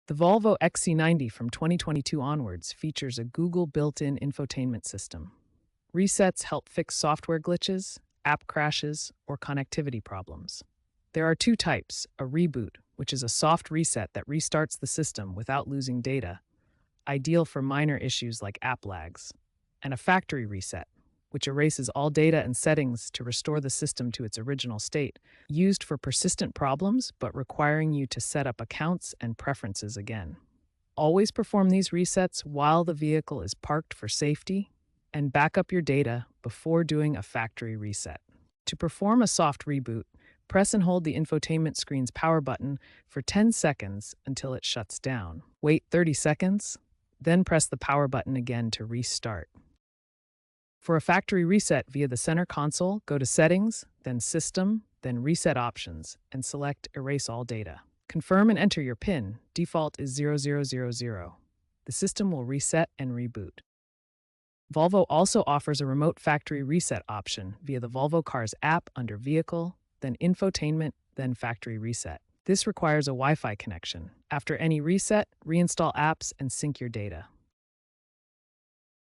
The Volvo XC90 from 2022 onwards features a Google built-in infotainment system. Resets help fix software glitches, app crashes, or connectivity problems. There are two types: a reboot, which is a soft reset that restarts the system without losing data, ideal for minor issues like app lags, and a factory reset, which erases all data and settings to restore the system to its original state, used for persistent problems but requiring you to set up accounts and preferences again. Always perform these resets while the vehicle is parked for safety, and back up your data before doing a factory reset. To perform a soft reboot, press and hold the infotainment screen's power button for 10 seconds until it shuts down. Wait 30 seconds, then press the power button again to restart. For a factory reset via the center console, go to Settings, then System, then Reset Options, and select Erase All Data. Confirm and enter your PIN. Default is 0000. The system will reset and reboot. Volvo also offers a remote factory reset option via the Volvo Cars app under Vehicle, then Infotainment, then Factory Reset. This requires a Wi-Fi connection. After any reset, reinstall apps and sync your data.